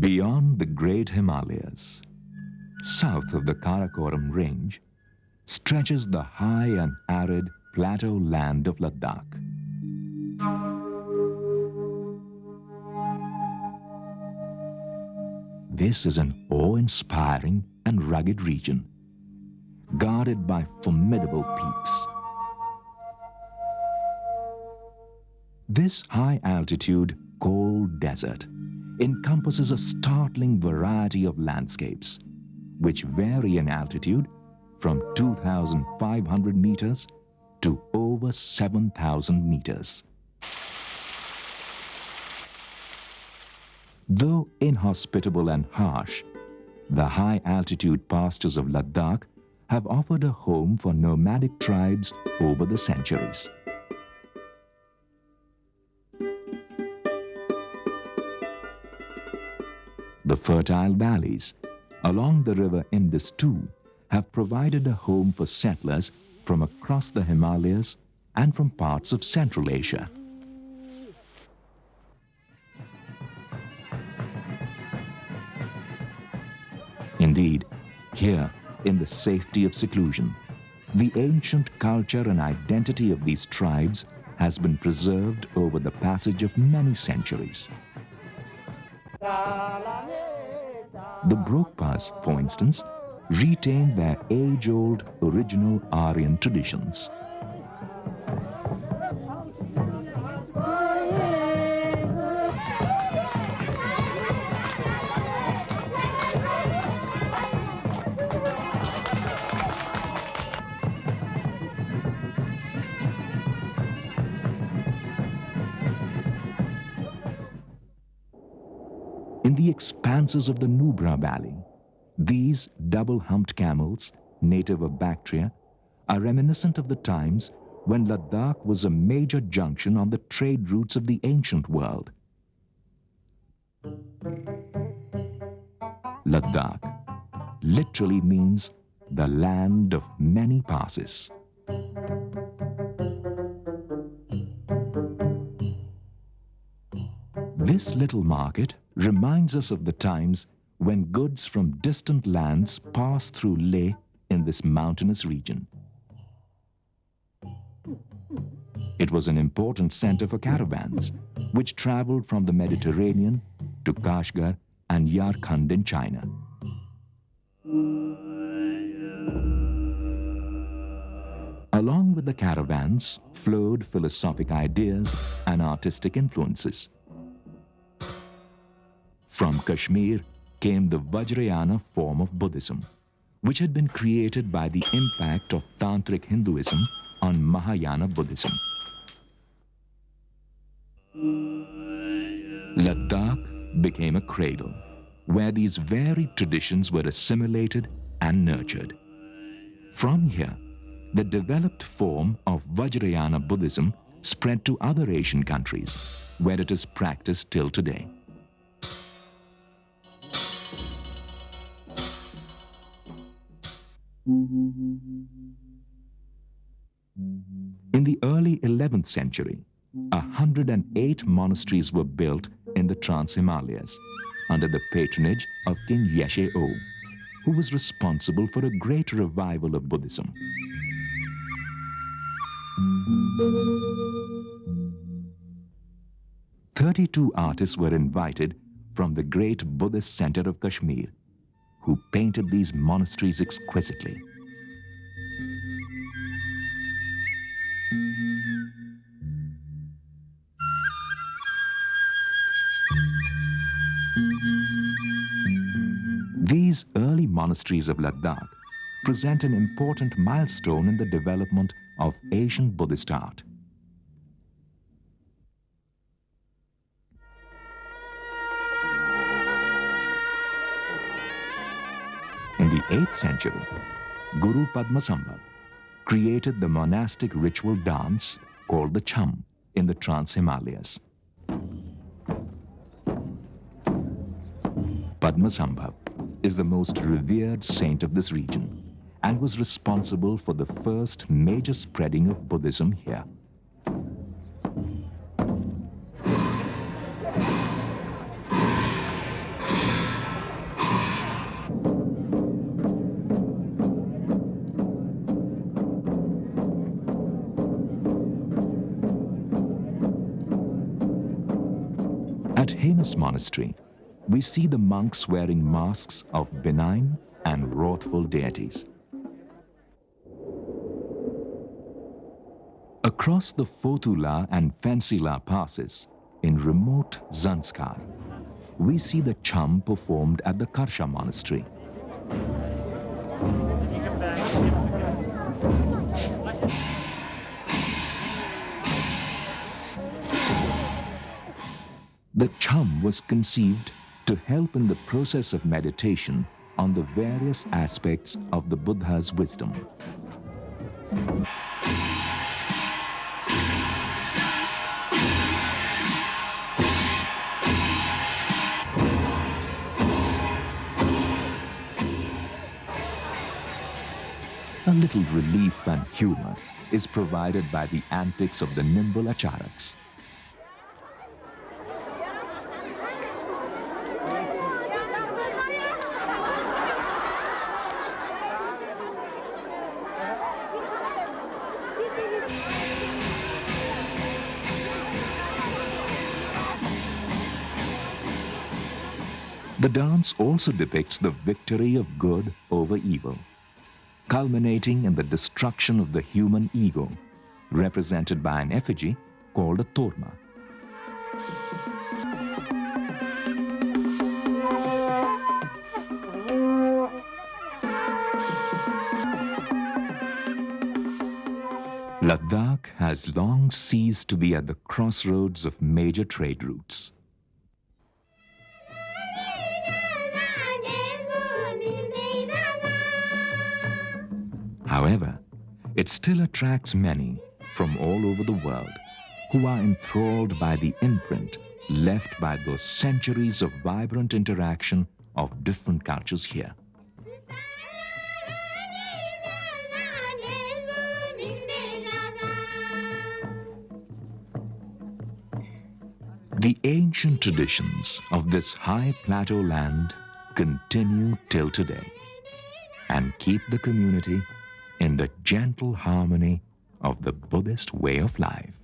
Beyond the great Himalayas, south of the Karakoram range, stretches the high and arid plateau land of Ladakh. This is an awe-inspiring and rugged region, guarded by formidable peaks. This high-altitude, cold desert encompasses a startling variety of landscapes, which vary in altitude from 2,500 meters to over 7,000 meters. Though inhospitable and harsh, the high-altitude pastures of Ladakh have offered a home for nomadic tribes over the centuries. The fertile valleys along the river Indus too have provided a home for settlers from across the Himalayas and from parts of Central Asia. Indeed, here, in the safety of seclusion, the ancient culture and identity of these tribes has been preserved over the passage of many centuries. The Brokpas, for instance, retain their age-old original Aryan traditions. In the expanses of the Nubra Valley, these double-humped camels, native of Bactria, are reminiscent of the times when Ladakh was a major junction on the trade routes of the ancient world. Ladakh literally means the land of many passes. This little market reminds us of the times when goods from distant lands passed through Leh in this mountainous region. It was an important center for caravans, which traveled from the Mediterranean to Kashgar and Yarkand in China. Along with the caravans flowed philosophic ideas and artistic influences. From Kashmir came the Vajrayana form of Buddhism, which had been created by the impact of Tantric Hinduism on Mahayana Buddhism. Ladakh became a cradle where these varied traditions were assimilated and nurtured. From here, the developed form of Vajrayana Buddhism spread to other Asian countries, where it is practiced till today. In the early 11th century, 108 monasteries were built in the Trans-Himalayas under the patronage of King Yeshe-O, who was responsible for a great revival of Buddhism. "32 artists were invited from the great Buddhist center of Kashmir, who painted these monasteries exquisitely. These early monasteries of Ladakh present an important milestone in the development of Asian Buddhist art. In the 8th century, Guru Padmasambhav created the monastic ritual dance called the Cham in the Trans-Himalayas. Padmasambhav is the most revered saint of this region and was responsible for the first major spreading of Buddhism here. this monastery, we see the monks wearing masks of benign and wrathful deities. Across the Fotula and Fensila passes, in remote Zanskar, we see the chum performed at the Karsha monastery. The chum was conceived to help in the process of meditation on the various aspects of the Buddha's wisdom. A little relief and humor is provided by the antics of the nimble acharaks. The dance also depicts the victory of good over evil, culminating in the destruction of the human ego, represented by an effigy called a torma. Ladakh has long ceased to be at the crossroads of major trade routes. However, it still attracts many from all over the world who are enthralled by the imprint left by those centuries of vibrant interaction of different cultures here. The ancient traditions of this high plateau land continue till today and keep the community in the gentle harmony of the Buddhist way of life.